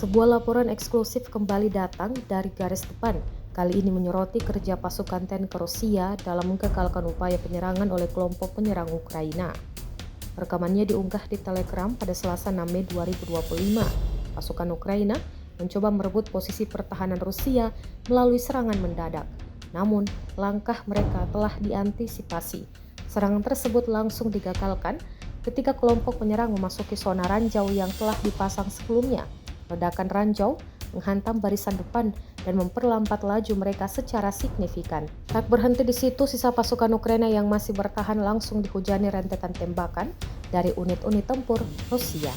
Sebuah laporan eksklusif kembali datang dari garis depan, kali ini menyoroti kerja pasukan tanker Rusia dalam menggagalkan upaya penyerangan oleh kelompok penyerang Ukraina. Rekamannya diunggah di Telegram pada Selasa 6 Mei 2025. Pasukan Ukraina mencoba merebut posisi pertahanan Rusia melalui serangan mendadak. Namun, langkah mereka telah diantisipasi. Serangan tersebut langsung digagalkan ketika kelompok penyerang memasuki zona ranjau yang telah dipasang sebelumnya. Ledakan ranjau menghantam barisan depan dan memperlambat laju mereka secara signifikan. Tak berhenti di situ, sisa pasukan Ukraina yang masih bertahan langsung dihujani rentetan tembakan dari unit-unit tempur Rusia.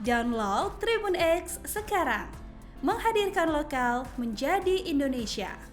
Download Tribun X sekarang, menghadirkan lokal menjadi Indonesia.